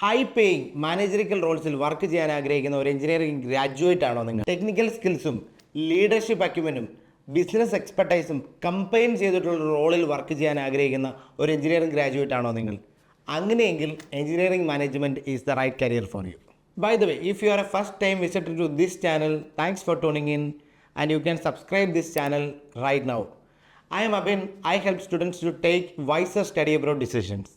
High paying managerial റോൾസിൽ work ചെയ്യാൻ ആഗ്രഹിക്കുന്ന ഒരു എഞ്ചിനീയറിംഗ് ഗ്രാജുവേറ്റ് ആണോ നിങ്ങൾ? ടെക്നിക്കൽ സ്കിൽസും ലീഡർഷിപ്പ് അക്യുമെനും ബിസിനസ് എക്സ്പെർട്ടൈസും കമ്പൈൻ ചെയ്തിട്ടുള്ള റോളിൽ വർക്ക് ചെയ്യാൻ ആഗ്രഹിക്കുന്ന ഒരു എഞ്ചിനീയറിംഗ് ഗ്രാജുവേറ്റ് ആണോ നിങ്ങൾ? അങ്ങനെയെങ്കിൽ engineering management is the right career for you. By the way, if you are a first time visitor to this channel, thanks for tuning in and you can subscribe this channel right now. I am Abin. I help students to take wiser study abroad decisions.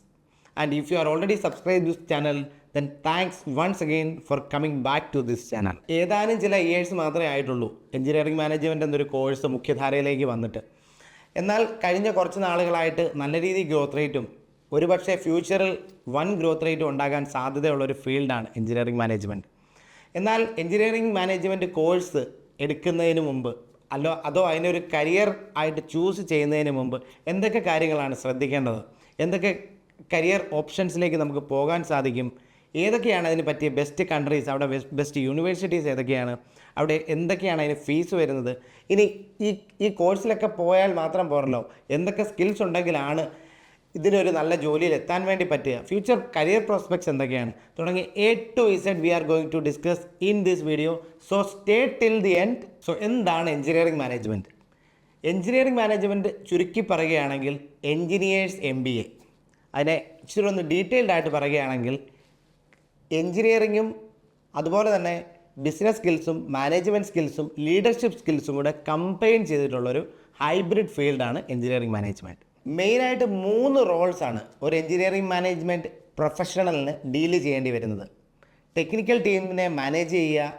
And if you are already subscribed to this channel, then thanks once again for coming back to this channel. ഏതാനും ചില years മാത്രമേ ആയിട്ടുള്ളൂ engineering management എന്നൊരു course മുഖ്യധാരയിലേക്ക് വന്നിട്ട്. എന്നാൽ കഴിഞ്ഞ കുറച്ച് നാളുകളായിട്ട് നല്ല രീതിയിൽ ഗ്രോത്ത് റേറ്റും ഒരുപക്ഷെ ഫ്യൂച്ചറിൽ വൻ ഗ്രോത്ത് റേറ്റും ഉണ്ടാകാൻ സാധ്യതയുള്ളൊരു ഫീൽഡാണ് എഞ്ചിനീയറിംഗ് മാനേജ്മെൻറ്റ്. എന്നാൽ എഞ്ചിനീയറിംഗ് മാനേജ്മെൻറ്റ് കോഴ്സ് എടുക്കുന്നതിന് മുമ്പ് അതോ അതിനൊരു കരിയർ ആയിട്ട് ചൂസ് ചെയ്യുന്നതിന് മുമ്പ് എന്തൊക്കെ കാര്യങ്ങളാണ് ശ്രദ്ധിക്കേണ്ടത്, എന്തൊക്കെ കരിയർ ഓപ്ഷൻസിലേക്ക് നമുക്ക് പോകാൻ സാധിക്കും, ഏതൊക്കെയാണ് അതിന് പറ്റിയ ബെസ്റ്റ് കൺട്രീസ്, അവിടെ ബെസ്റ്റ് യൂണിവേഴ്സിറ്റീസ് ഏതൊക്കെയാണ്, അവിടെ എന്തൊക്കെയാണ് അതിന് ഫീസ് വരുന്നത്, ഇനി ഈ കോഴ്സിലൊക്കെ പോയാൽ മാത്രം പോരല്ലോ, എന്തൊക്കെ സ്കിൽസ് ഉണ്ടെങ്കിലാണ് ഇതിനൊരു നല്ല ജോലിയിൽ എത്താൻ വേണ്ടി പറ്റുക, ഫ്യൂച്ചർ കരിയർ പ്രോസ്പെക്ട്സ് എന്തൊക്കെയാണ് തുടങ്ങി A to Z we are going to discuss in this video. So stay till the end. So എന്താണ് എഞ്ചിനീയറിംഗ് മാനേജ്മെൻറ്റ്? എഞ്ചിനീയറിംഗ് മാനേജ്മെൻറ്റ് ചുരുക്കി പറയുകയാണെങ്കിൽ എഞ്ചിനീയേഴ്സ് MBA. അതിനെ ഇച്ചിരി ഒന്ന് ഡീറ്റെയിൽഡ് ആയിട്ട് പറയുകയാണെങ്കിൽ എഞ്ചിനീയറിങ്ങും അതുപോലെ തന്നെ ബിസിനസ് സ്കിൽസും മാനേജ്മെൻറ്റ് സ്കിൽസും ലീഡർഷിപ്പ് സ്കിൽസും കൂടെ കമ്പൈൻ ചെയ്തിട്ടുള്ളൊരു ഹൈബ്രിഡ് ഫീൽഡാണ് എഞ്ചിനീയറിംഗ് മാനേജ്മെൻറ്റ്. മെയിനായിട്ട് 3 റോൾസാണ് ഒരു എഞ്ചിനീയറിംഗ് മാനേജ്മെൻറ്റ് പ്രൊഫഷണലിന് ഡീല് ചെയ്യേണ്ടി വരുന്നത്. ടെക്നിക്കൽ ടീമിനെ മാനേജ് ചെയ്യുക,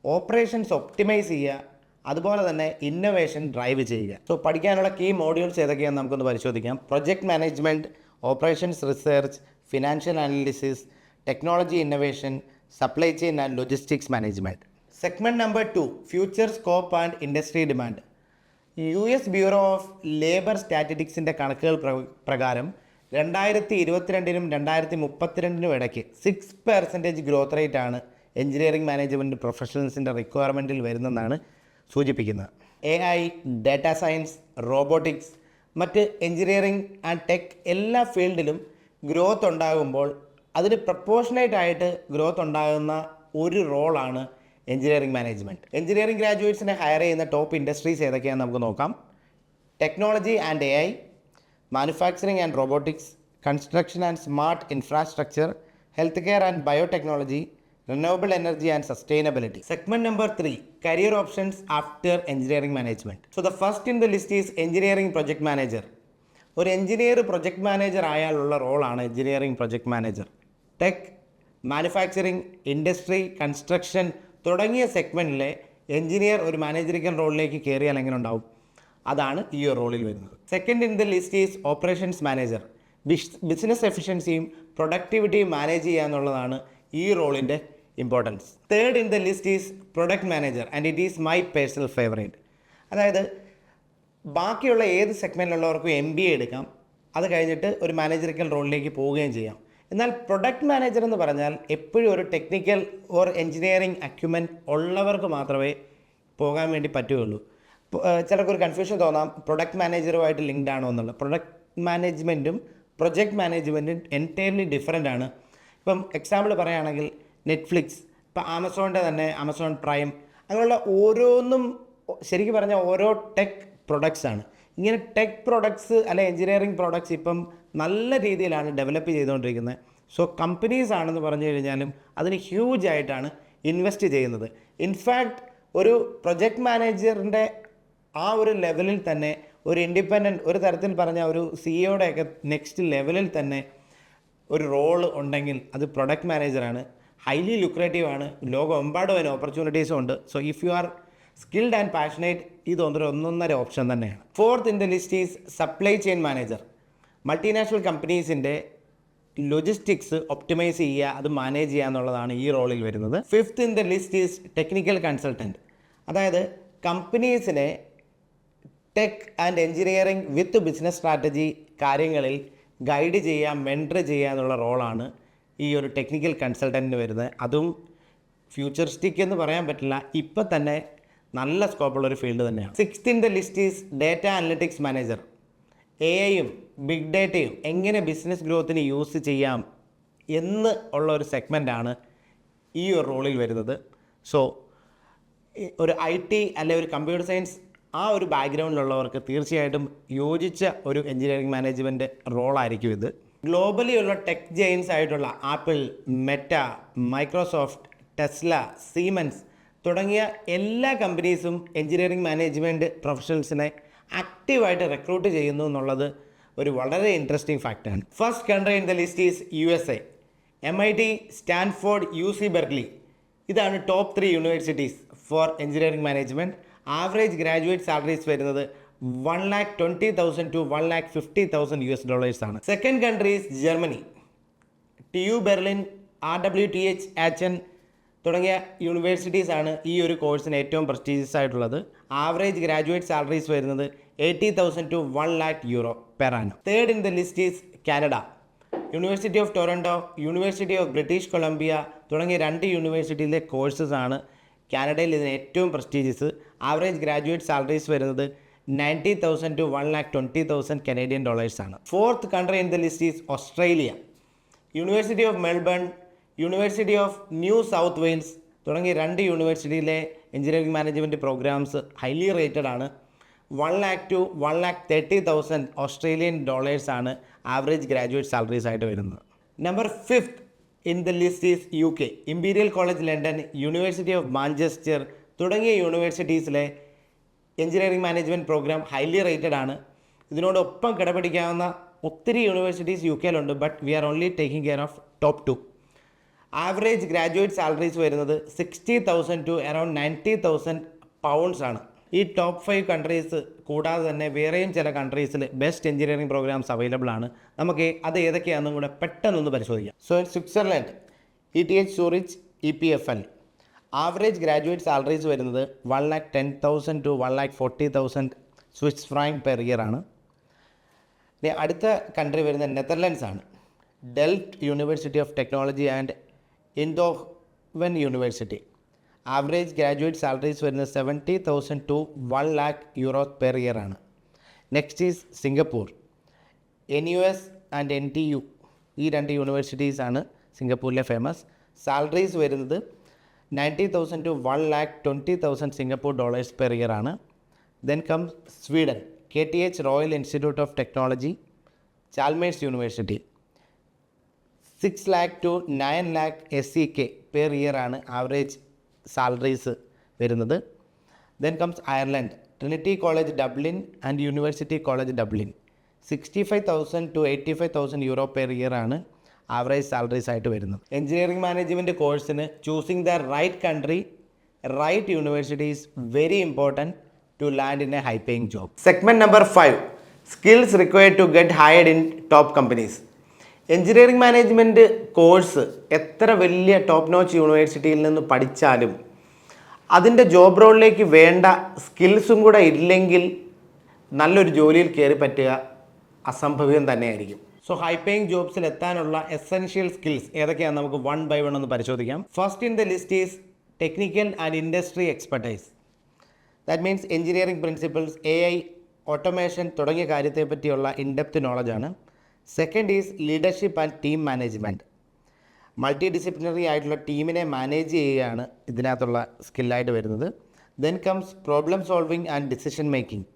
ഓപ്പറേഷൻസ് ഒപ്റ്റിമൈസ് ചെയ്യുക, അതുപോലെ തന്നെ ഇന്നോവേഷൻ ഡ്രൈവ് ചെയ്യുക. സോ പഠിക്കാനുള്ള കീ മോഡ്യൂൾസ് ഏതൊക്കെയാണെന്ന് നമുക്കൊന്ന് പരിശോധിക്കാം. Project management, operations research, financial analysis, technology innovation, supply chain and logistics management. Segment number 2 future scope and industry demand. US Bureau of Labor സ്റ്റാറ്റിസ്റ്റിക്സിൻ്റെ കണക്കുകൾ പ്രകാരം 2022-നും 2032-നും ഇടയ്ക്ക് 6% ഗ്രോത്ത് റേറ്റാണ് എഞ്ചിനീയറിംഗ് മാനേജ്മെൻറ്റ് പ്രൊഫഷണൽസിൻ്റെ റിക്വയർമെൻറ്റിൽ വരുന്നതെന്നാണ് സൂചിപ്പിക്കുന്നത്. AI, ഡാറ്റ സയൻസ്, റോബോട്ടിക്സ്, മറ്റ് engineering and tech എല്ലാ ഫീൽഡിലും growth ഉണ്ടാകുമ്പോൾ അതിന് പ്രപ്പോർഷനേറ്റ് ആയിട്ട് ഗ്രോത്ത് ഉണ്ടാകുന്ന ഒരു റോളാണ് എഞ്ചിനീയറിംഗ് മാനേജ്മെൻറ്റ്. എഞ്ചിനീയറിംഗ് ഗ്രാജുവേറ്റ്സിനെ ഹയർ ചെയ്യുന്ന ടോപ്പ് ഇൻഡസ്ട്രീസ് ഏതൊക്കെയാണെന്ന് നമുക്ക് നോക്കാം. Technology and AI, manufacturing and robotics, construction and smart infrastructure, health care and biotechnology, renewable energy and sustainability. Segment number 3 career options after engineering management. So the first in the list is engineering project manager. ഒരു engineer project manager ആയാലുള്ള റോളാണ് engineering project manager. Tech, manufacturing, industry, construction തുടങ്ങിയ സെഗ്മെൻറ്റിലെ engineer ഒരു managerial റോളിലേക്ക് കയറിയാൽ എങ്ങനെ ഉണ്ടാവും? അതാണ് ഈ ഒരു റോളിൽ വരുന്നത്. Second in the list is operations manager. Business എഫിഷ്യൻസിയും പ്രൊഡക്ടിവിറ്റിയും മാനേജ് ചെയ്യുക എന്നുള്ളതാണ് ഈ റോളിൻ്റെ importance. Third in the list is product manager and it is my personal favourite. അതായത് ബാക്കിയുള്ള ഏത് സെഗ്മെൻറ്റിലുള്ളവർക്കും MBA എടുക്കാം, അത് കഴിഞ്ഞിട്ട് ഒരു മാനേജറിക്കൽ റോളിലേക്ക് പോവുകയും ചെയ്യാം. എന്നാൽ പ്രൊഡക്റ്റ് മാനേജർ എന്ന് പറഞ്ഞാൽ എപ്പോഴും ഒരു ടെക്നിക്കൽ ഓർ എഞ്ചിനീയറിംഗ് അക്യുമെൻ ഉള്ളവർക്ക് മാത്രമേ പോകാൻ വേണ്ടി പറ്റുകയുള്ളൂ. ചിലർക്കൊരു കൺഫ്യൂഷൻ തോന്നാം, പ്രൊഡക്റ്റ് മാനേജറുമായിട്ട് ലിങ്ക്ഡ് ആണോ എന്നുള്ളത്. പ്രൊഡക്റ്റ് മാനേജ്മെൻറ്റും പ്രൊജക്റ്റ് മാനേജ്മെൻറ്റും എൻറ്റയർലി ഡിഫറൻ്റ് ആണ്. ഇപ്പം എക്സാമ്പിൾ പറയുകയാണെങ്കിൽ നെറ്റ്ഫ്ലിക്സ്, ഇപ്പം ആമസോണിൻ്റെ തന്നെ ആമസോൺ പ്രൈം, അങ്ങനെയുള്ള ഓരോന്നും ശരിക്കും പറഞ്ഞാൽ ഓരോ ടെക് പ്രൊഡക്ട്സ് ആണ്. ഇങ്ങനെ ടെക് പ്രൊഡക്ട്സ് അല്ലെ എഞ്ചിനീയറിംഗ് പ്രൊഡക്ട്സ് ഇപ്പം നല്ല രീതിയിലാണ് ഡെവലപ്പ് ചെയ്തുകൊണ്ടിരിക്കുന്നത്. സോ കമ്പനീസ് ആണെന്ന് പറഞ്ഞു കഴിഞ്ഞാലും അതിന് ഹ്യൂജ് ആയിട്ടാണ് ഇൻവെസ്റ്റ് ചെയ്യുന്നത്. ഇൻഫാക്റ്റ് ഒരു പ്രൊജക്റ്റ് മാനേജറിൻ്റെ ആ ഒരു ലെവലിൽ തന്നെ ഒരു ഇൻഡിപെൻഡൻറ്റ്, ഒരു തരത്തിൽ പറഞ്ഞാൽ ഒരു CEOയുടെയൊക്കെ നെക്സ്റ്റ് ലെവലിൽ തന്നെ ഒരു റോള് ഉണ്ടെങ്കിൽ അത് പ്രൊഡക്റ്റ് മാനേജറാണ്. ഹൈലി ലുക്രേറ്റീവ് ആണ്, ലോകമെമ്പാടും അതിന് ഓപ്പർച്യൂണിറ്റീസും ഉണ്ട്. So if you are skilled and passionate, ഇതൊന്നൊരു ഒന്നൊന്നര ഓപ്ഷൻ തന്നെയാണ്. Fourth in the list is supply chain manager. Multinational കമ്പനീസിൻ്റെ ലോജിസ്റ്റിക്സ് ഒപ്റ്റിമൈസ് ചെയ്യുക, അത് മാനേജ് ചെയ്യുക എന്നുള്ളതാണ് ഈ റോളിൽ വരുന്നത്. Fifth in the list is technical consultant. അതായത് കമ്പനീസിനെ tech and engineering with business strategy കാര്യങ്ങളിൽ ഗൈഡ് ചെയ്യുക, മെൻറ്റർ ചെയ്യുക എന്നുള്ള റോളാണ് ഈ ഒരു ടെക്നിക്കൽ കൺസൾട്ടൻറ്റിന് വരുന്നത്. അതും ഫ്യൂച്ചറിസ്റ്റിക് എന്ന് പറയാൻ പറ്റില്ല, ഇപ്പം തന്നെ നല്ല സ്കോപ്പുള്ളൊരു ഫീൽഡ് തന്നെയാണ്. Sixth in the list is data analytics manager. AI യും ബിഗ് ഡേറ്റയും എങ്ങനെ ബിസിനസ് ഗ്രോത്തിന് യൂസ് ചെയ്യാം എന്ന് ഉള്ള ഒരു സെഗ്മെൻ്റാണ് ഈ ഒരു റോളിൽ വരുന്നത്. സോ ഒരു IT അല്ലെങ്കിൽ ഒരു കമ്പ്യൂട്ടർ സയൻസ് ആ ഒരു ബാക്ക്ഗ്രൗണ്ടിലുള്ളവർക്ക് തീർച്ചയായിട്ടും യോജിച്ച ഒരു എഞ്ചിനീയറിംഗ് മാനേജ്മെൻറ്റ് റോളായിരിക്കും ഇത്. ഗ്ലോബലി ഉള്ള ടെക് ജെയിൻസ് ആയിട്ടുള്ള apple, Meta, Microsoft, Tesla, siemens തുടങ്ങിയ എല്ലാ കമ്പനീസും എഞ്ചിനീയറിംഗ് മാനേജ്മെൻറ്റ് പ്രൊഫഷണൽസിനെ ആക്റ്റീവായിട്ട് റിക്രൂട്ട് ചെയ്യുന്നു എന്നുള്ളത് ഒരു വളരെ ഇൻട്രസ്റ്റിംഗ് ഫാക്റ്റാണ്. First country in the list is USA. MIT, Stanford, UC Berkeley ഇതാണ് top 3 universities for engineering management. Average graduate salaries വരുന്നത് $120,000 to $150,000 ആണ്. Second country is Germany. TU Berlin, RWTH Aachen തുടങ്ങിയ യൂണിവേഴ്സിറ്റീസാണ് ഈ ഒരു കോഴ്സിന് ഏറ്റവും പ്രസ്റ്റീജിയസ് ആയിട്ടുള്ളത്. ആവറേജ് ഗ്രാജുവേറ്റ് സാലറീസ് വരുന്നത് €80,000 to €100,000 per annum. Third in the list is Canada. University of Toronto, university of British Columbia തുടങ്ങിയ 2 യൂണിവേഴ്സിറ്റിയിലെ കോഴ്സസാണ് കാനഡയിൽ ഇതിന് ഏറ്റവും പ്രസ്റ്റീജിയസ്. ആവറേജ് ഗ്രാജുവേറ്റ് സാലറീസ് വരുന്നത് $90,000 to $120,000 Canadian dollars ആണ്. Fourth country in the list is Australia. University of Melbourne, University of New South Wales തുടങ്ങിയ 2 യൂണിവേഴ്സിറ്റിയിലെ engineering management programmes highly rated ആണ്. $100,000 to $130,000 ഓസ്ട്രേലിയൻ ഡോളേഴ്സ് ആണ് ആവറേജ് ഗ്രാജുവേറ്റ് സാലറീസ് ആയിട്ട് വരുന്നത്. Number 5th in the list is UK. Imperial College London, University of Manchester തുടങ്ങിയ യൂണിവേഴ്സിറ്റീസിലെ engineering management programme highly rated ആണ്. ഇതിനോടൊപ്പം കിടപിടിക്കാവുന്ന ഒത്തിരി യൂണിവേഴ്സിറ്റീസ് UK യിലുണ്ട്. But we are only taking care of top 2. Average graduate salaries വരുന്നത് $60,000 to around £90,000 ആണ്. ഈ ടോപ്പ് 5 കൺട്രീസ് കൂടാതെ തന്നെ വേറെയും ചില കൺട്രീസിൽ ബെസ്റ്റ് എഞ്ചിനീയറിംഗ് പ്രോഗ്രാംസ് അവൈലബിൾ ആണ്. നമുക്ക് അത് ഏതൊക്കെയാണെന്നും കൂടെ പെട്ടെന്നൊന്ന് പരിശോധിക്കാം. So in Switzerland, ETH Zurich, EPFL average graduate salaries വരുന്നത് $110,000 to $140,000 Swiss franc per year ആണ്. അടുത്ത കൺട്രി വരുന്നത് നെതർലൻഡ്സ് ആണ്. Delft University of Technology and Eindhoven University average graduate salaries വരുന്നത് $70,000 to €100,000 പെർ ഇയർ ആണ്. Next is Singapore. NUS and NTU ഈ 2 യൂണിവേഴ്സിറ്റീസാണ് സിംഗപ്പൂരിലെ famous. Salaries വരുന്നത് $90,000 to $120,000 Singapore dollars per year ആണ്. Then comes Sweden. KTH Royal Institute of Technology, Chalmers University. $6 lakh to $9 lakh SEK per year ആണ് average salaries വരുന്നത്. Then comes Ireland. Trinity College Dublin and University College Dublin. €65,000 to €85,000 per year ആണ് average salaries ആയിട്ട് വരുന്നത്. Engineering management കോഴ്സിന് choosing the right country, right university is very important to land in a high paying job. Segment number 5 skills required to get hired in top companies. Engineering management course എത്ര വലിയ top notch യൂണിവേഴ്സിറ്റിയിൽ നിന്ന് പഠിച്ചാലും അതിൻ്റെ job റോളിലേക്ക് വേണ്ട സ്കിൽസും കൂടെ ഇല്ലെങ്കിൽ നല്ലൊരു ജോലിയിൽ കയറി പറ്റുക അസംഭവ്യം തന്നെയായിരിക്കും. സോ ഹൈ പേയിങ് ജോബ്സിൽ എത്താനുള്ള എസെൻഷ്യൽ സ്കിൽസ് ഏതൊക്കെയാണെന്ന് നമുക്ക് 1 by 1 ഒന്ന് പരിശോധിക്കാം. First in the list is technical and industry expertise. That means engineering principles, AI, automation തുടങ്ങിയ കാര്യത്തെ പറ്റിയുള്ള ഇൻഡെപ്ത് നോളജാണ്. Second is leadership and team management. Multidisciplinary ആയിട്ടുള്ള ടീമിനെ മാനേജ് ചെയ്യുകയാണ് ഇതിനകത്തുള്ള സ്കില്ലായിട്ട് വരുന്നത്. Then comes problem solving and decision making.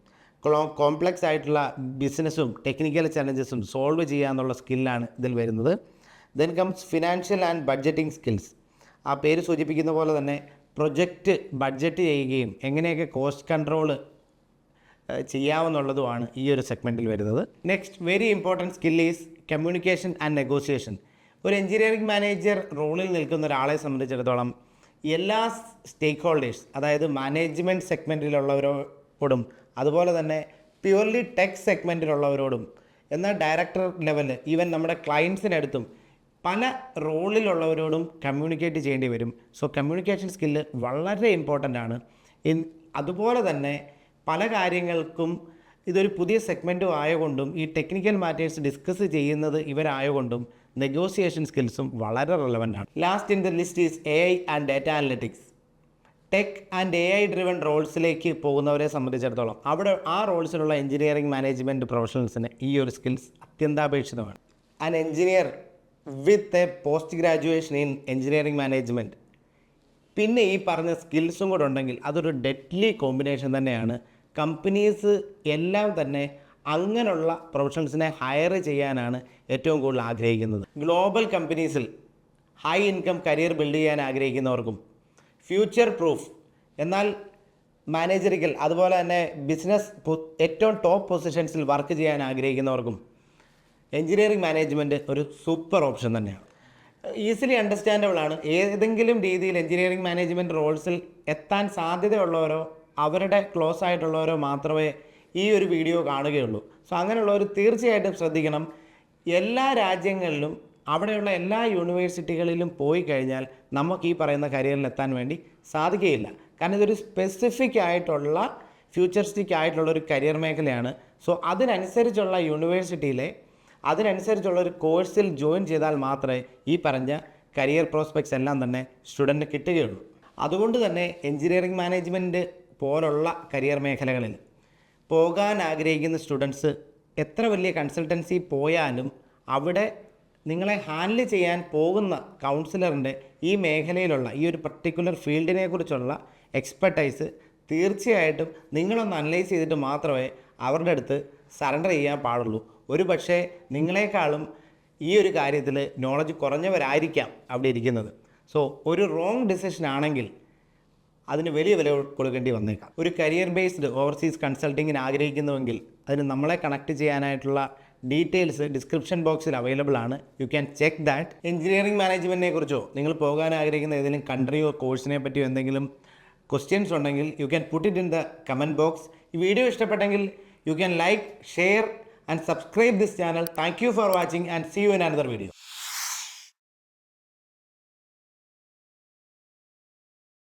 Complex ആയിട്ടുള്ള ബിസിനസ്സും ടെക്നിക്കൽ ചലഞ്ചസും സോൾവ് ചെയ്യാന്നുള്ള സ്കില്ലാണ് ഇതിൽ വരുന്നത്. Then comes financial and budgeting skills. ആ പേര് സൂചിപ്പിക്കുന്ന പോലെ തന്നെ പ്രൊജക്റ്റ് ബഡ്ജറ്റ് ചെയ്യുകയും എങ്ങനെയൊക്കെ കോസ്റ്റ് കൺട്രോൾ ചെയ്യാവുന്നുള്ളതുമാണ് ഈ ഒരു സെഗ്മെൻറ്റിൽ വരുന്നത്. Next very important skill is communication and negotiation. ഒരു എഞ്ചിനീയറിംഗ് മാനേജർ റോളിൽ നിൽക്കുന്ന ഒരാളെ സംബന്ധിച്ചിടത്തോളം എല്ലാ സ്റ്റേക്ക് ഹോൾഡേഴ്സ്, അതായത് മാനേജ്മെൻറ്റ് സെഗ്മെൻറ്റിലുള്ളവരോടും അതുപോലെ തന്നെ പ്യുവർലി ടെക് സെഗ്മെൻറ്റിലുള്ളവരോടും എന്നാൽ ഡയറക്ടർ ലെവലിൽ ഈവൻ നമ്മുടെ ക്ലയൻസിനടുത്തും പല റോളിലുള്ളവരോടും കമ്മ്യൂണിക്കേറ്റ് ചെയ്യേണ്ടി വരും. സോ കമ്മ്യൂണിക്കേഷൻ സ്കില്ല് വളരെ ഇമ്പോർട്ടൻ്റ് ആണ്. അതുപോലെ തന്നെ പല കാര്യങ്ങൾക്കും ഇതൊരു പുതിയ സെഗ്മെൻറ്റും ആയതുകൊണ്ടും ഈ ടെക്നിക്കൽ മാറ്റേഴ്സ് ഡിസ്കസ് ചെയ്യുന്നത് ഇവരായതുകൊണ്ടും നെഗോസിയേഷൻ സ്കിൽസും വളരെ റെലവൻ്റ് ആണ്. Last in the list is AI and data analytics. Tech and AI driven റോൾസിലേക്ക് പോകുന്നവരെ സംബന്ധിച്ചിടത്തോളം അവിടെ ആ റോൾസിലുള്ള എഞ്ചിനീയറിംഗ് മാനേജ്മെൻറ്റ് പ്രൊഫഷണൽസിന് ഈ ഒരു സ്കിൽസ് അത്യന്താപേക്ഷിതമാണ്. An engineer with a post graduation in engineering management, പിന്നെ ഈ പറഞ്ഞ സ്കിൽസും കൂടെ ഉണ്ടെങ്കിൽ അതൊരു ഡെഡ്ലി കോമ്പിനേഷൻ തന്നെയാണ്. കമ്പനീസ് എല്ലാം തന്നെ അങ്ങനെയുള്ള പ്രൊഫഷണൽസിനെ ഹയർ ചെയ്യാനാണ് ഏറ്റവും കൂടുതൽ ആഗ്രഹിക്കുന്നത്. ഗ്ലോബൽ കമ്പനീസിൽ ഹൈ ഇൻകം കരിയർ ബിൽഡ് ചെയ്യാൻ ആഗ്രഹിക്കുന്നവർക്കും ഫ്യൂച്ചർ പ്രൂഫ് എന്നാൽ മാനേജറിക്കൽ അതുപോലെ തന്നെ ബിസിനസ് ഏറ്റവും ടോപ്പ് പൊസിഷൻസിൽ വർക്ക് ചെയ്യാൻ ആഗ്രഹിക്കുന്നവർക്കും എഞ്ചിനീയറിംഗ് മാനേജ്മെൻറ്റ് ഒരു സൂപ്പർ ഓപ്ഷൻ തന്നെയാണ്. ഈസിലി അണ്ടർസ്റ്റാൻഡബിൾ ആണ്. ഏതെങ്കിലും രീതിയിൽ എഞ്ചിനീയറിംഗ് മാനേജ്മെൻറ്റ് റോൾസിൽ എത്താൻ സാധ്യതയുള്ളവരോ അവരുടെ ക്ലോസ് ആയിട്ടുള്ളവരോ മാത്രമേ ഈ ഒരു വീഡിയോ കാണുകയുള്ളൂ. സോ അങ്ങനെയുള്ളവർ തീർച്ചയായിട്ടും ശ്രദ്ധിക്കണം. എല്ലാ രാജ്യങ്ങളിലും അവിടെയുള്ള എല്ലാ യൂണിവേഴ്സിറ്റികളിലും പോയി കഴിഞ്ഞാൽ നമുക്ക് ഈ പറയുന്ന കരിയറിൽ എത്താൻ വേണ്ടി സാധിക്കുകയില്ല. കാരണം ഇതൊരു സ്പെസിഫിക് ആയിട്ടുള്ള ഫ്യൂച്ചറിസ്റ്റിക് ആയിട്ടുള്ള ഒരു കരിയർ മേഖലയാണ്. സോ അതിനനുസരിച്ചുള്ള യൂണിവേഴ്സിറ്റിയിലെ അതിനനുസരിച്ചുള്ള ഒരു കോഴ്സിൽ ജോയിൻ ചെയ്താൽ മാത്രമേ ഈ പറഞ്ഞ കരിയർ പ്രോസ്പെക്ട്സ് എല്ലാം തന്നെ സ്റ്റുഡൻറ്റ് കിട്ടുകയുള്ളൂ. അതുകൊണ്ട് തന്നെ എഞ്ചിനീയറിംഗ് മാനേജ്മെൻറ്റ് പോലുള്ള കരിയർ മേഖലകളിൽ പോകാൻ ആഗ്രഹിക്കുന്ന സ്റ്റുഡൻസ് എത്ര വലിയ കൺസൾട്ടൻസി പോയാലും അവിടെ നിങ്ങളെ ഹാൻഡിൽ ചെയ്യാൻ പോകുന്ന കൗൺസിലറിൻ്റെ ഈ മേഖലയിലുള്ള ഈ ഒരു പർട്ടിക്കുലർ ഫീൽഡിനെ കുറിച്ചുള്ള എക്സ്പെർട്ടൈസ് തീർച്ചയായിട്ടും നിങ്ങളൊന്ന് അനലൈസ് ചെയ്തിട്ട് മാത്രമേ അവരുടെ അടുത്ത് സറണ്ടർ ചെയ്യാൻ പാടുള്ളൂ. ഒരു പക്ഷേ നിങ്ങളെക്കാളും ഈ ഒരു കാര്യത്തിൽ നോളജ് കുറഞ്ഞവരായിരിക്കാം അവിടെ ഇരിക്കുന്നത്. സോ ഒരു റോങ് ഡിസിഷൻ ആണെങ്കിൽ അതിന് വലിയ വില കൊടുക്കേണ്ടി വന്നേക്കാം. ഒരു കരിയർ ബേസ്ഡ് ഓവർസീസ് കൺസൾട്ടിങ്ങിന് ആഗ്രഹിക്കുന്നുവെങ്കിൽ അതിന് നമ്മളെ കണക്ട് ചെയ്യാനായിട്ടുള്ള ഡീറ്റെയിൽസ് ഡിസ്ക്രിപ്ഷൻ ബോക്സിൽ അവൈലബിൾ ആണ്. You can check that. Engineering മാനേജ്മെൻറ്റിനെ കുറിച്ചോ നിങ്ങൾ പോകാൻ ആഗ്രഹിക്കുന്ന ഏതെങ്കിലും കൺട്രിയോ കോഴ്സിനെ പറ്റിയോ എന്തെങ്കിലും ക്വസ്റ്റ്യൻസ് ഉണ്ടെങ്കിൽ you can put it in the comment box. ഈ വീഡിയോ ഇഷ്ടപ്പെട്ടെങ്കിൽ you can like, share and subscribe this channel. Thank you for watching and see you in another video.